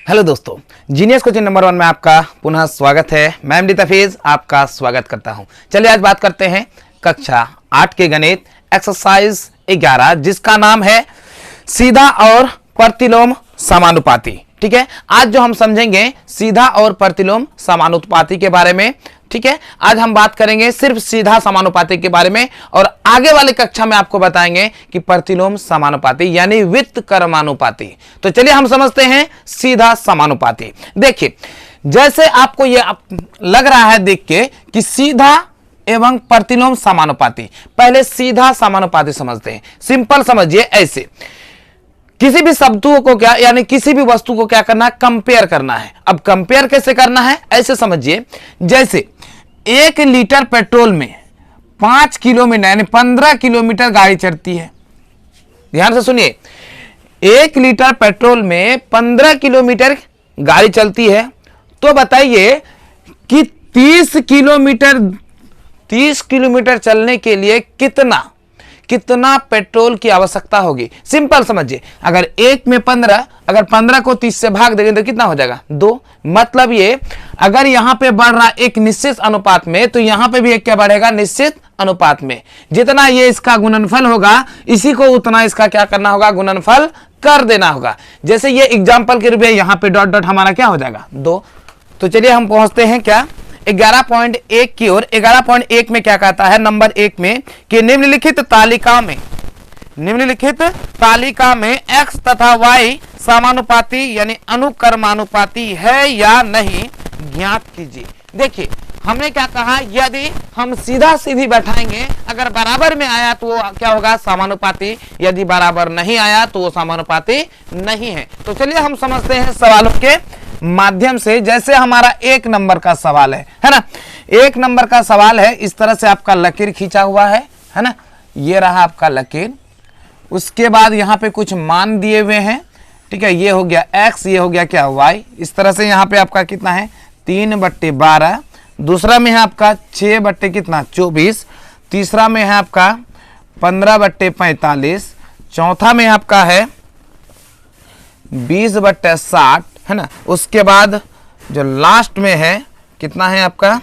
Hello दोस्तों, genius coaching number 1 में आपका पुनः स्वागत है। मैं एमडी तफीज आपका स्वागत करता हूं। चलिए आज बात करते हैं कक्षा 8 के गणित एक्सरसाइज 11 जिसका नाम है सीधा और प्रतिलोम समानुपाती। ठीक है, आज जो हम समझेंगे सीधा और प्रतिलोम समानुपाती के बारे में। ठीक है, आज हम बात करेंगे सिर्फ सीधा समानुपाती के बारे में और आगे वाले कक्षा में आपको बताएंगे कि प्रतिलोम समानुपाती यानी व्युत्क्रमानुपाती। तो चलिए हम समझते हैं सीधा समानुपाती। देखिए, जैसे आपको ये लग रहा है देख के कि सीधा एवं प्रतिलोम समानुपाती। पहले सीधा समानुपाती समझते हैं। सिंपल समझिए, ऐसे किसी भी शब्दों को क्या यानी किसी भी वस्तु को क्या करना है, कंपेयर करना है। अब कंपेयर कैसे करना है, ऐसे समझिए, जैसे 1 लीटर पेट्रोल में 5 किलोमीटर यानी 15 किलोमीटर गाड़ी चलती है। ध्यान से सुनिए, 1 लीटर पेट्रोल में 15 किलोमीटर गाड़ी चलती है। तो बताइए कि 30 किलोमीटर चलने के लिए कितना पेट्रोल की आवश्यकता होगी। सिंपल समझिए, अगर 1 में 15, अगर 15 को 30 से भाग देंगे तो कितना हो जाएगा, 2। मतलब ये अगर यहां पे बढ़ रहा एक निश्चित अनुपात में तो यहां पे भी एक क्या बढ़ेगा, निश्चित अनुपात में। जितना ये इसका गुणनफल होगा इसी को उतना इसका क्या करना होगा, गुणनफल कर देना होगा। जैसे ये एग्जाम्पल के रूप में यहां पे डॉट डॉट हमारा क्या हो जाएगा, 2। तो चलिए हम पहुंचते हैं क्या 11.1 की ओर। 11.1 में क्या कहता है, नंबर 1 में कि निम्नलिखित तालिका में x तथा y समानुपाती यानी अनुक्रमानुपाती है या नहीं ज्ञात कीजिए। देखिए, हमने क्या कहा, यदि हम सीधा सीधी बैठाएंगे, अगर बराबर में आया तो वो क्या होगा, समानुपाती। यदि बराबर नहीं आया तो वो समानुपाती नहीं है। तो चलिए हम समझते हैं सवालों के माध्यम से। जैसे हमारा 1 नंबर का सवाल है ना, 1 नंबर का सवाल है। इस तरह से आपका लकीर खींचा हुआ है ना, ये रहा आपका लकीर। उसके बाद यहाँ पे कुछ मान दिए हुए हैं। ठीक है, ये हो गया x, ये हो गया क्या y। इस तरह से यहाँ पे आपका कितना है, 3/12। दूसरा में है आपका 6 कितना 24। तीसरा में है आपका 15/45। चौथा में आपका है 20/60 है ना। उसके बाद जो लास्ट में है कितना है आपका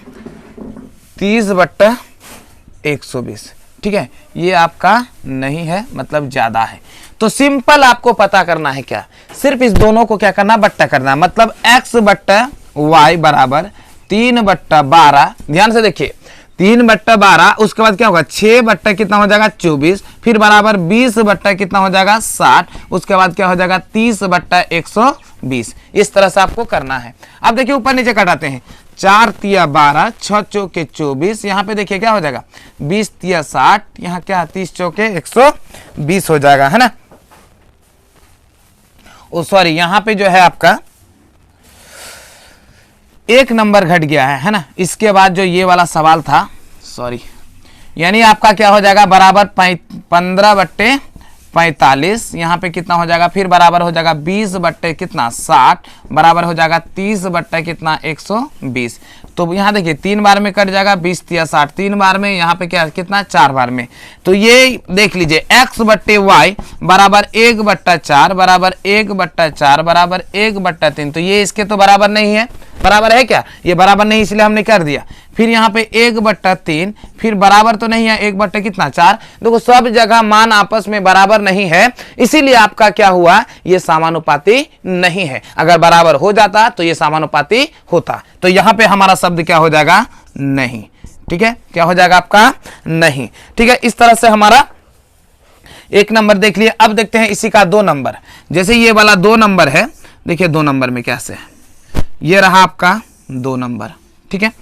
30/120। ठीक है, ये आपका नहीं है, मतलब ज्यादा है। तो सिंपल आपको पता करना है क्या, सिर्फ इस दोनों को क्या करना, बट्टा करना। मतलब x/y बराबर 3/12। ध्यान से देखिए, 3/12। उसके बाद क्या होगा, 6 कितना हो जाएगा 24। फिर बराबर 20 कितना हो जाएगा 60। उसके बाद क्या हो जाएगा 30/120। इस तरह से आपको करना है। अब देखिए ऊपर नीचे काटाते हैं, 4 तिया 12, 6 चौके 24। यहाँ पे देखिए क्या हो जाएगा, 20 तिया 60, यहाँ क्या 30 चौके 120 हो जाएगा, है ना। ओ सॉरी, यहाँ पे जो है आपका 1 नंबर घट गया है ना। इसके बाद जो ये वाला सवाल था, सॉरी, यानी आपका क्या हो जाएगा, बराबर 15/45। यहाँ पे कितना हो जाएगा, फिर बराबर हो जाएगा 20/कितना 60, बराबर हो जाएगा 30/कितना 120। तो यहाँ देखिए 3 बार में कट जाएगा, 20 तिया 60, 3 बार में, यहाँ पे क्या कितना 4 बार में। तो ये देख लीजिए x/y बराबर 1/4 बराबर 1/4 बराबर 1/3। तो ये इसके तो बराबर नहीं है, बराबर है क्या, ये बराबर नहीं, इसलिए हमने कर दिया। फिर यहाँ पे 1/3, फिर बराबर तो नहीं है 1/ कितना 4। देखो सब जगह मान आपस में बराबर नहीं है, इसीलिए आपका क्या हुआ, ये समानुपाती नहीं है। अगर बराबर हो जाता तो ये समानुपाती होता। तो यहाँ पे हमारा शब्द क्या हो जाएगा, नहीं। ठीक है, क्या हो जाएगा आपका, नहीं। ठीक है, इस तरह से हमारा 1 नंबर देख लिए। अब देखते हैं इसी का 2 नंबर। जैसे ये वाला 2 नंबर है, देखिए 2 नंबर में कैसे है, ये रहा आपका 2 नंबर। ठीक है,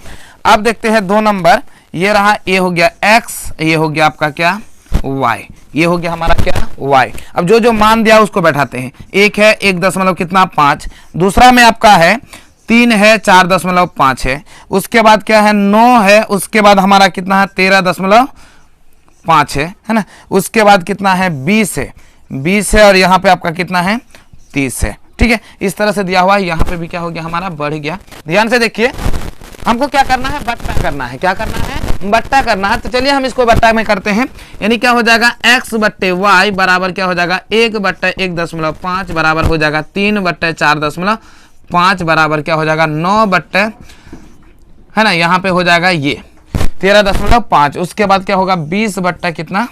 अब देखते हैं 2 नंबर। ये रहा, ये हो गया x, ये हो गया आपका क्या y, ये हो गया हमारा क्या y। अब जो जो मान दिया उसको बैठाते हैं। एक है 1.5। दूसरा में आपका है 3 है 4.5 है। उसके बाद क्या है 9 है। उसके बाद हमारा कितना है 13.5 है ना। उसके बाद कितना है 20 है और यहाँ पे आपका कितना है 30 है। ठीक है, इस तरह से दिया हुआ है। यहाँ पे भी क्या हो गया, हमारा बढ़ गया। ध्यान से देखिए, हमको क्या करना है, बट्टा करना है। क्या करना है, बट्टा करना है। तो चलिए हम इसको बट्टा में करते हैं। यानी क्या हो जाएगा, x/y बराबर क्या हो जाएगा 1/1.5 बराबर हो जाएगा 3/4.5 5 बराबर क्या हो जाएगा 9 बट्टे, है ना, यहाँ पे हो जाएगा ये 13.5। उसके बाद क्या होगा 20 बट्टा कितना,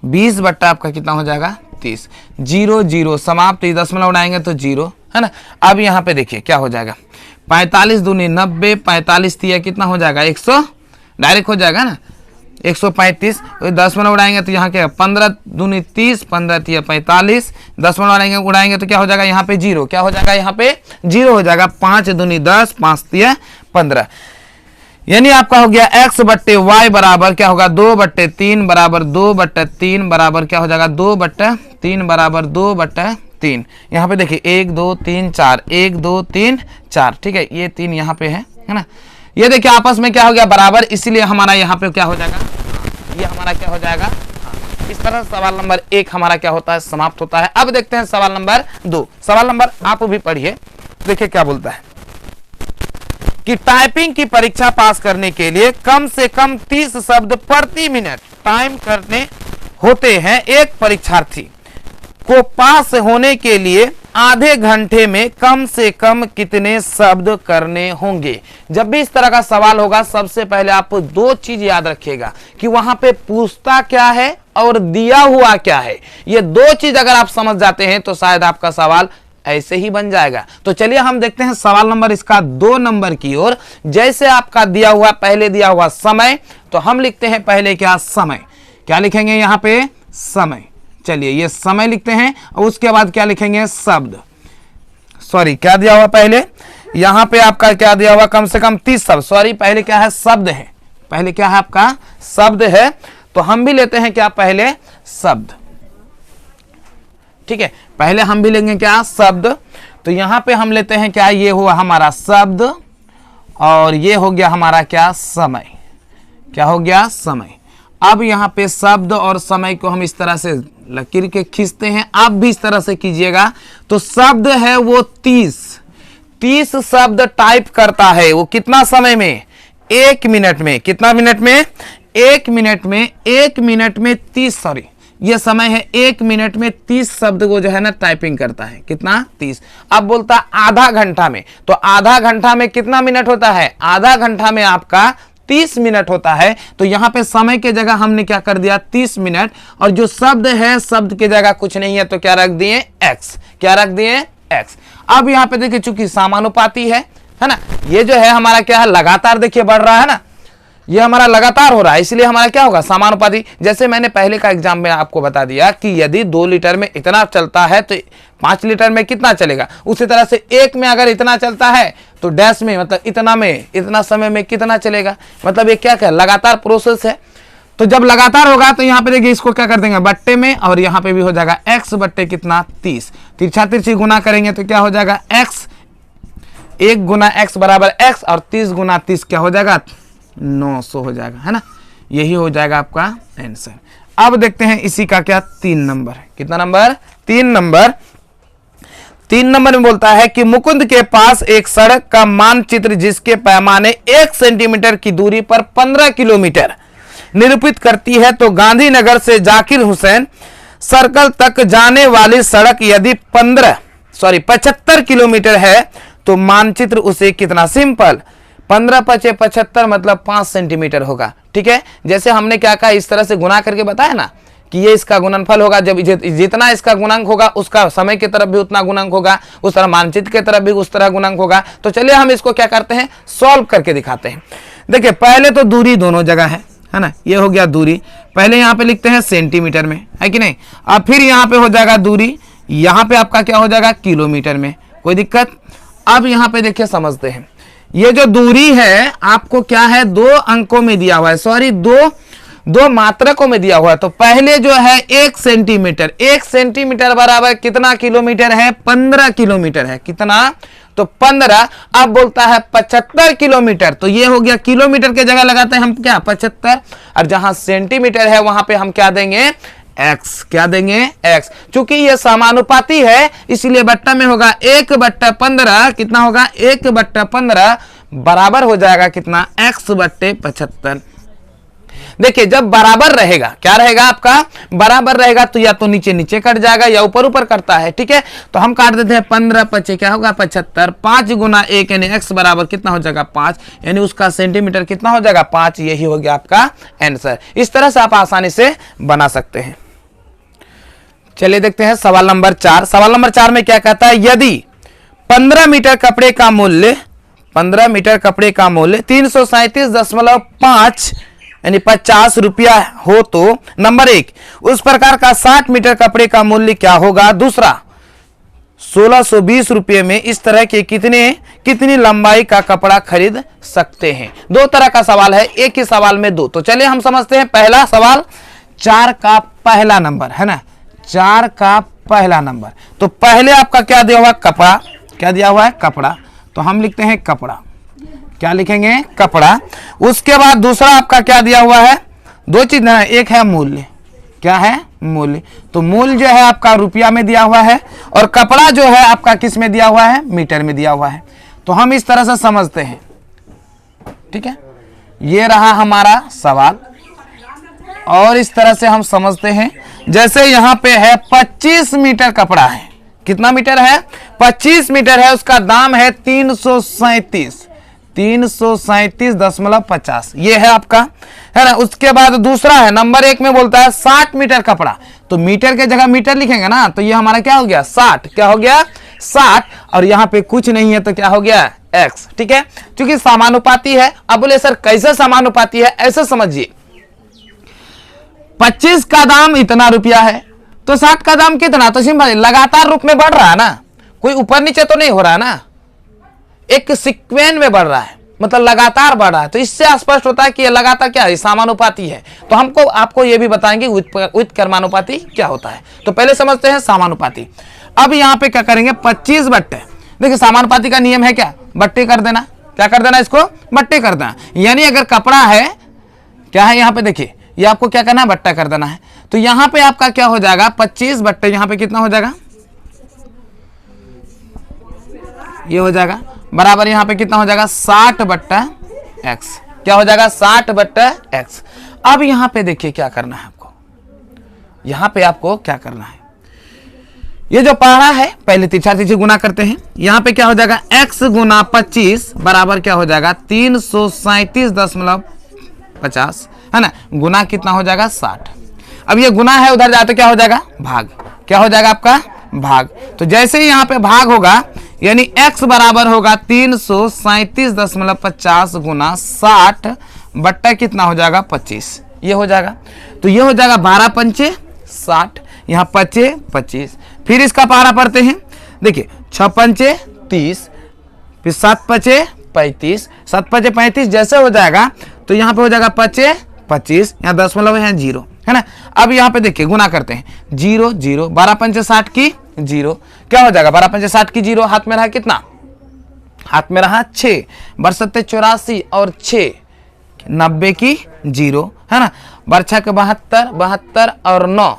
20 बट्टा आपका कितना हो जाएगा 30। 0 0 समाप्त, दशमलव उड़ाएंगे तो 0, है ना। अब यहाँ पे देखिए क्या हो जाएगा 45 दूनी 90, 45 तिया कितना हो जाएगा 100, डायरेक्ट हो जाएगा ना 135। दशमलव उड़ाएंगे तो यहाँ क्या 15 दूनी 30, 15 तिया 45, दशमलव उड़ाएंगे तो क्या हो जाएगा यहाँ पे 0, क्या हो जाएगा यहाँ पे 0 हो जाएगा। 5 दूनी 10, 5 तिया 15, यानी आपका हो गया x बट्टे y बराबर क्या होगा 2/3 बराबर 2/3 बराबर क्या हो जाएगा 2/3 बराबर 2/3। यहाँ पे देखिए 1 2 3 4, 1 2 3 4, ठीक है, ये 3 यहाँ पे है ना। ये देखिए आपस में क्या हो गया बराबर, इसीलिए हमारा यहाँ पे क्या हो जाएगा, ये हमारा क्या हो जाएगा। इस तरह सवाल नंबर 1 हमारा क्या होता है समाप्त होता है। अब देखते हैं सवाल नंबर 2। सवाल नंबर आप भी पढ़िए, देखिए क्या बोलता है कि टाइपिंग की परीक्षा पास करने के लिए कम से कम 30 शब्द प्रति मिनट टाइप करने होते हैं। एक परीक्षार्थी को पास होने के लिए आधे घंटे में कम से कम कितने शब्द करने होंगे। जब भी इस तरह का सवाल होगा सबसे पहले आप 2 चीज याद रखिएगा कि वहां पे पूछता क्या है और दिया हुआ क्या है। ये 2 चीज अगर आप समझ जाते हैं तो शायद आपका सवाल ऐसे ही बन जाएगा। तो चलिए हम देखते हैं सवाल नंबर इसका 2 नंबर की ओर। जैसे आपका दिया हुआ, पहले दिया हुआ समय, तो हम लिखते हैं पहले क्या समय, क्या लिखेंगे यहाँ पे समय। चलिए ये समय लिखते हैं और उसके बाद क्या लिखेंगे शब्द, सॉरी क्या दिया हुआ पहले, यहाँ पे आपका क्या दिया हुआ कम से कम 30 शब्द, सॉरी पहले क्या है शब्द है, पहले क्या है आपका शब्द है, तो हम भी लेते हैं क्या पहले शब्द, ठीक है, पहले हम भी लेंगे क्या शब्द। तो यहां पे हम लेते हैं क्या, ये हुआ हमारा शब्द और ये हो गया हमारा क्या समय, क्या हो गया समय। अब यहां पे शब्द और समय को हम इस तरह से लकीर के खींचते हैं, आप भी इस तरह से कीजिएगा। तो शब्द है वो 30 शब्द टाइप करता है, वो कितना समय में 1 मिनट में, कितना मिनट में 1 मिनट में, 1 मिनट में 30, सॉरी ये समय है 1 मिनट में 30 शब्द को जो है ना टाइपिंग करता है, कितना 30। अब बोलता आधा घंटा में, तो आधा घंटा में कितना मिनट होता है, आधा घंटा में आपका 30 मिनट होता है। तो यहां पे समय के जगह हमने क्या कर दिया 30 मिनट, और जो शब्द है शब्द के जगह कुछ नहीं है तो क्या रख दिए x, क्या रख दिए x। अब यहां पे देखिए चूंकि समानुपाती है ना, ये जो है हमारा क्या है लगातार देखिए बढ़ रहा है ना, ये हमारा लगातार हो रहा है, इसलिए हमारा क्या होगा समानुपाती। जैसे मैंने पहले का एग्जाम में आपको बता दिया कि यदि 2 लीटर में इतना चलता है तो 5 लीटर में कितना चलेगा, उसी तरह से 1 में अगर इतना चलता है तो डैश में मतलब इतना में, इतना समय में कितना चलेगा, मतलब ये क्या लगातार प्रोसेस है। तो जब लगातार होगा तो यहाँ पे देखिए इसको क्या कर देंगे बट्टे में, और यहाँ पे भी हो जाएगा x बट्टे कितना 30, तिरछा तिरछी गुना करेंगे तो क्या हो जाएगा x, 1 गुना x बराबर x, और 30 गुना 30 क्या हो जाएगा 900 हो जाएगा, है ना, यही हो जाएगा आपका आंसर। अब देखते हैं इसी का क्या 3 नंबर, कितना नंबर 3 नंबर। 3 नंबर में बोलता है कि मुकुंद के पास एक सड़क का मानचित्र जिसके पैमाने 1 सेंटीमीटर की दूरी पर 15 किलोमीटर निरूपित करती है, तो गांधीनगर से जाकिर हुसैन सर्कल तक जाने वाली सड़क यदि 75 किलोमीटर है तो मानचित्र उसे कितना, सिंपल 15 × 75 मतलब 5 सेंटीमीटर होगा, ठीक है। जैसे हमने क्या कहा इस तरह से गुना करके बताया ना कि ये इसका गुणनफल होगा, जब जितना इसका गुणांक होगा उसका समय की तरफ भी उतना गुणांक होगा, उस तरह मानचित्र की तरफ भी उस तरह गुणांक होगा। तो चलिए हम इसको क्या करते हैं सॉल्व करके दिखाते हैं। देखिए पहले तो दूरी दोनों जगह है ना, ये हो गया दूरी, पहले यहाँ पे लिखते हैं सेंटीमीटर में, है कि नहीं। अब फिर यहाँ पे हो जाएगा दूरी, यहाँ पे आपका क्या हो जाएगा किलोमीटर में, कोई दिक्कत। अब यहाँ पे देखिए समझते हैं, ये जो दूरी है आपको क्या है 2 अंकों में दिया हुआ है, सॉरी दो मात्रकों में दिया हुआ है। तो पहले जो है 1 सेंटीमीटर, 1 सेंटीमीटर बराबर कितना किलोमीटर है 15 किलोमीटर है, कितना तो 15। अब बोलता है 75 किलोमीटर, तो ये हो गया किलोमीटर के जगह लगाते हैं हम क्या 75, और जहां सेंटीमीटर है वहां पे हम क्या देंगे x, क्या देंगे x। चूंकि ये समानुपाती है इसलिए बट्टा में होगा 1/15, कितना होगा 1/15 बराबर हो जाएगा कितना x/75। देखिए जब बराबर रहेगा, क्या रहेगा आपका, बराबर रहेगा, तो या तो नीचे नीचे कट जाएगा या ऊपर ऊपर कटता है, ठीक है। तो हम काट देते हैं 15 पचे क्या होगा 75, 5 गुना 1 यानी x बराबर कितना हो जाएगा 5, यानी उसका सेंटीमीटर कितना हो जाएगा 5, यही हो गया आपका आंसर। इस तरह से आप आसानी से बना सकते हैं। चलिए देखते हैं सवाल नंबर 4। सवाल नंबर 4 में क्या कहता है, यदि 15 मीटर कपड़े का मूल्य 337.5 यानी 50 रुपया हो तो नंबर 1 उस प्रकार का 60 मीटर कपड़े का मूल्य क्या होगा। दूसरा 1620 रुपये में इस तरह के कितनी लंबाई का कपड़ा खरीद सकते हैं। दो तरह का सवाल है, एक ही सवाल में दो। तो चलिए हम समझते हैं पहला सवाल, 4 का पहला नंबर है ना, 4 का पहला नंबर। तो पहले आपका क्या दिया हुआ, कपड़ा, क्या दिया हुआ है कपड़ा, तो हम लिखते हैं कपड़ा, क्या लिखेंगे कपड़ा। उसके बाद दूसरा आपका क्या दिया हुआ है, दो चीज ना, एक है मूल्य, क्या है मूल्य, तो मूल्य जो है आपका रुपया में दिया हुआ है और कपड़ा जो है आपका किस में दिया हुआ है, मीटर में दिया हुआ है। तो हम इस तरह से समझते हैं, ठीक है, ये रहा हमारा सवाल। और इस तरह से हम समझते हैं, जैसे यहाँ पे है 25 मीटर कपड़ा है, कितना मीटर है 25 मीटर है, उसका दाम है 337.50, ये है आपका, है ना। उसके बाद दूसरा है नंबर 1 में बोलता है 60 मीटर कपड़ा, तो मीटर के जगह मीटर लिखेंगे ना, तो ये हमारा क्या हो गया 60, क्या हो गया 60, और यहाँ पे कुछ नहीं है तो क्या हो गया x, ठीक है, क्योंकि समानुपाती है। अब बोले सर कैसे समानुपाती है, ऐसे समझिए, 25 का दाम इतना रुपया है तो 60 का दाम कितना, तो सिंपल लगातार रूप में बढ़ रहा है ना, कोई ऊपर नीचे तो नहीं हो रहा है ना, एक सीक्वेंस में बढ़ रहा है, मतलब लगातार बढ़ रहा है। तो इससे स्पष्ट होता है कि ये लगातार क्या है, समानुपाती है। तो हमको आपको ये भी बताएंगे व्युत्क्रमानुपाती क्या होता है। तो पहले समझते हैं समानुपाती। अब यहाँ पे क्या करेंगे 25 बट्टे, देखिए समानुपाती का नियम है क्या, बट्टे कर देना, क्या कर देना, इसको बट्टे कर देना। यानी अगर कपड़ा है, क्या है यहाँ पे देखिए, ये आपको क्या करना है, बट्टा कर देना है। तो यहाँ पे आपका क्या हो जाएगा 25 बट्टे, यहाँ पे कितना हो जाएगा, ये हो जाएगा बराबर, यहाँ पे कितना हो जाएगा 60 बट्टा x, क्या हो जाएगा 60 बट्टा x। अब यहाँ पे देखिए क्या करना है आपको, यहाँ पे आपको क्या करना है, ये जो पहाड़ा है पहले तिरछा तिरछी गुना करते हैं, यहाँ पे क्या हो जाएगा x गुना 25 बराबर क्या हो जाएगा 337.50, है ना, गुना कितना हो जाएगा 60। अब ये गुना है, उधर जाते क्या हो जाएगा भाग, क्या हो जाएगा आपका भाग। तो जैसे ही यहाँ पे भाग होगा, यानी x बराबर होगा 337.50 गुना 60 बट्टा कितना हो जाएगा 25, ये हो जाएगा। तो ये हो जाएगा 12 पंचे 60, यहाँ पचे 25, फिर इसका पहाड़ा पढ़ते हैं, देखिए 6 पंचे 30, फिर 7 पचे 35, 7 पचे 35 जैसे हो जाएगा, तो यहाँ पे हो जाएगा पचे 25, यहाँ दशमलव है 0, है ना। अब यहाँ पे देखिए गुना करते हैं, 0 0, 12 पंचे 60 की 0, क्या हो जाएगा 12 पंचे 60 की 0, हाथ में रहा कितना, हाथ में रहा 6, बरसते 84 और 6 90 की 0, है ना, बरछा के 72, 72 और 9,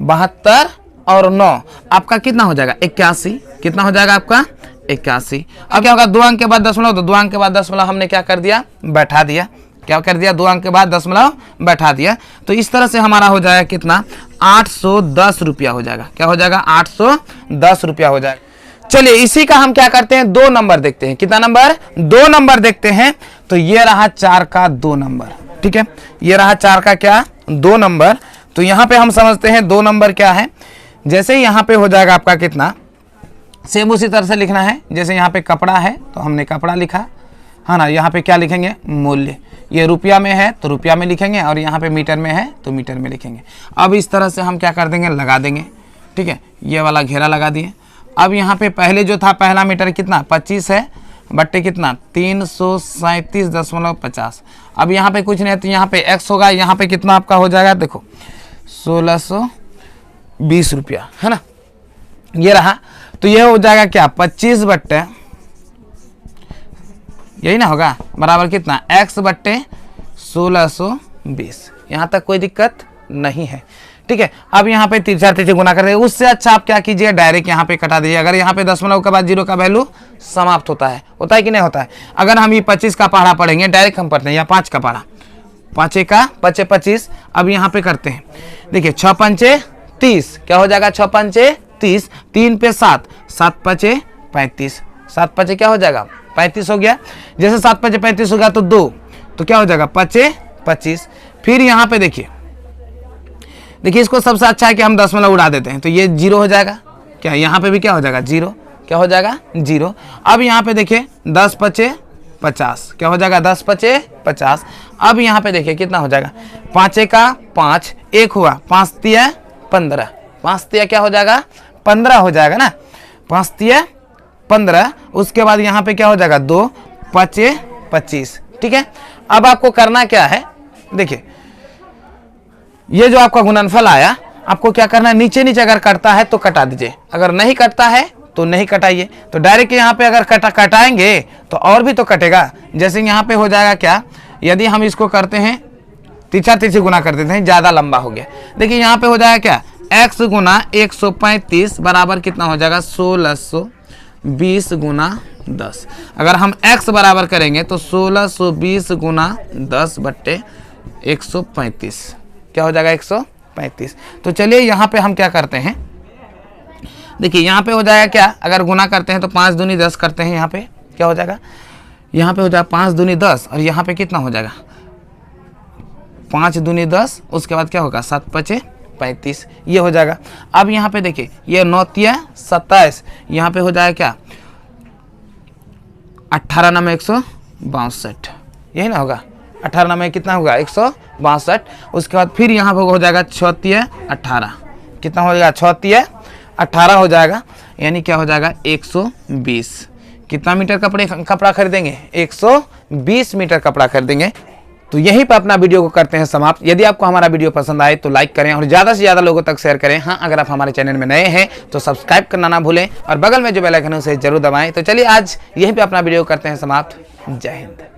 72 और 9 आपका कितना हो जाएगा 81, कितना हो जाएगा आपका 81। अब क्या होगा 2 अंक के बाद दशमलव, तो 2 अंक के बाद दशमलव हमने क्या कर दिया, बैठा दिया, क्या कर दिया 2 अंक के बाद दशमलव बैठा दिया। तो इस तरह से हमारा हो जाएगा कितना 810 रुपया हो जाएगा, क्या हो जाएगा 810 रुपया हो जाएगा। चलिए इसी का हम क्या करते हैं 2 नंबर देखते हैं, कितना नंबर 2 नंबर देखते हैं। तो ये रहा 4 का 2 नंबर, ठीक है, ये रहा 4 का क्या 2 नंबर। तो यहाँ पे हम समझते हैं 2 नंबर क्या है, जैसे ही यहाँ पे हो जाएगा आपका कितना, सेम उसी तरह से लिखना है, जैसे यहाँ पे कपड़ा है तो हमने कपड़ा लिखा, है ना, यहाँ पे क्या लिखेंगे मूल्य, ये रुपया में है तो रुपया में लिखेंगे, और यहाँ पे मीटर में है तो मीटर में लिखेंगे। अब इस तरह से हम क्या कर देंगे, लगा देंगे, ठीक है, ये वाला घेरा लगा दिए। अब यहाँ पे पहले जो था पहला मीटर कितना 25 है, बट्टे कितना 337.50। अब यहाँ पे कुछ नहीं है तो यहाँ पे x होगा, यहाँ पे कितना आपका हो जाएगा देखो 1620 रुपया, है ना, ये रहा। तो ये हो जाएगा क्या 25 बट्टे, यही ना होगा, बराबर कितना x बट्टे 1620। यहाँ तक कोई दिक्कत नहीं है, ठीक है। अब यहाँ पे तिरछा तिरछी गुना कर रहे हैं, उससे अच्छा आप क्या कीजिए डायरेक्ट यहाँ पे कटा दीजिए। अगर यहाँ पे दशमलव के बाद 0 का वैल्यू समाप्त होता है कि नहीं होता है। अगर हम ये 25 का पहाड़ा पढ़ेंगे, डायरेक्ट हम पढ़ते हैं या 5 का पहाड़ा, 5 का 5 25। अब यहाँ पे करते हैं, देखिए 6 पंचे 30, क्या हो जाएगा 6 पंचे 30, 3 पे 7, 7 पचे 35, 7 पचे क्या हो जाएगा 35 हो गया। जैसे 7 पचे 35 हो गया तो 2, तो क्या हो जाएगा 5 25। फिर यहाँ पे देखिए इसको सबसे अच्छा है कि हम दशमलव उड़ा देते हैं, तो ये 0 हो जाएगा। क्या यहाँ पे भी क्या हो जाएगा 0, क्या हो जाएगा 0। अब यहाँ पे देखिए 10 पचे 50, क्या हो जाएगा 10 पचे 50। अब यहाँ पे देखिए कितना हो जाएगा 5 का 5, 1 हुआ, 5 तिया 15, 5 तिया क्या हो जाएगा 15 हो जाएगा ना, 5 तिया 15। उसके बाद यहाँ पे क्या हो जाएगा 2 पचे 25, ठीक है। अब आपको करना क्या है, देखिए ये जो आपका गुणनफल आया, आपको क्या करना है, नीचे नीचे अगर कटता है तो कटा दीजिए, अगर नहीं कटता है तो नहीं कटाइए। तो डायरेक्ट यहाँ पे अगर कटाएंगे तो और भी तो कटेगा। जैसे यहाँ पे हो जाएगा क्या, यदि हम इसको करते हैं तीछा तीछी गुना कर देते हैं, ज़्यादा लंबा हो गया। देखिए यहाँ पे हो जाएगा क्या, x गुना 135 बराबर कितना हो जाएगा 1620 गुना 10। अगर हम x बराबर करेंगे तो 1620 गुना 10 बट्टे 135, क्या हो जाएगा 135। तो चलिए यहाँ पे हम क्या करते हैं, देखिए यहाँ पे हो जाएगा क्या, अगर गुना करते हैं तो 5 दूनी 10 करते हैं, यहाँ पे क्या हो जाएगा, यहाँ पे हो जाएगा 5 दूनी 10 और यहाँ पे कितना हो जाएगा 5 दूनी 10, उसके बाद क्या होगा 7 पचे 35, ये हो जाएगा। अब यहाँ पे देखिए ये 9 तिया 27, यहाँ पे हो जाएगा क्या 18 9 162, यही ना होगा, 18 में कितना होगा 162। उसके बाद फिर यहाँ पर हो जाएगा 6 तिया 18, कितना हो जाएगा 6 तिया 18 हो जाएगा, यानी क्या हो जाएगा 120। कितना मीटर कपड़ा खरीदेंगे 120 मीटर कपड़ा खरीदेंगे। तो यहीं पर अपना वीडियो को करते हैं समाप्त। यदि आपको हमारा वीडियो पसंद आए तो लाइक करें और ज़्यादा से ज़्यादा लोगों तक शेयर करें। हाँ, अगर आप हमारे चैनल में नए हैं तो सब्सक्राइब करना ना भूलें और बगल में जो बेल आइकन है उसे जरूर दबाएं। तो चलिए आज यहीं पे अपना वीडियो करते हैं समाप्त। जय हिंद।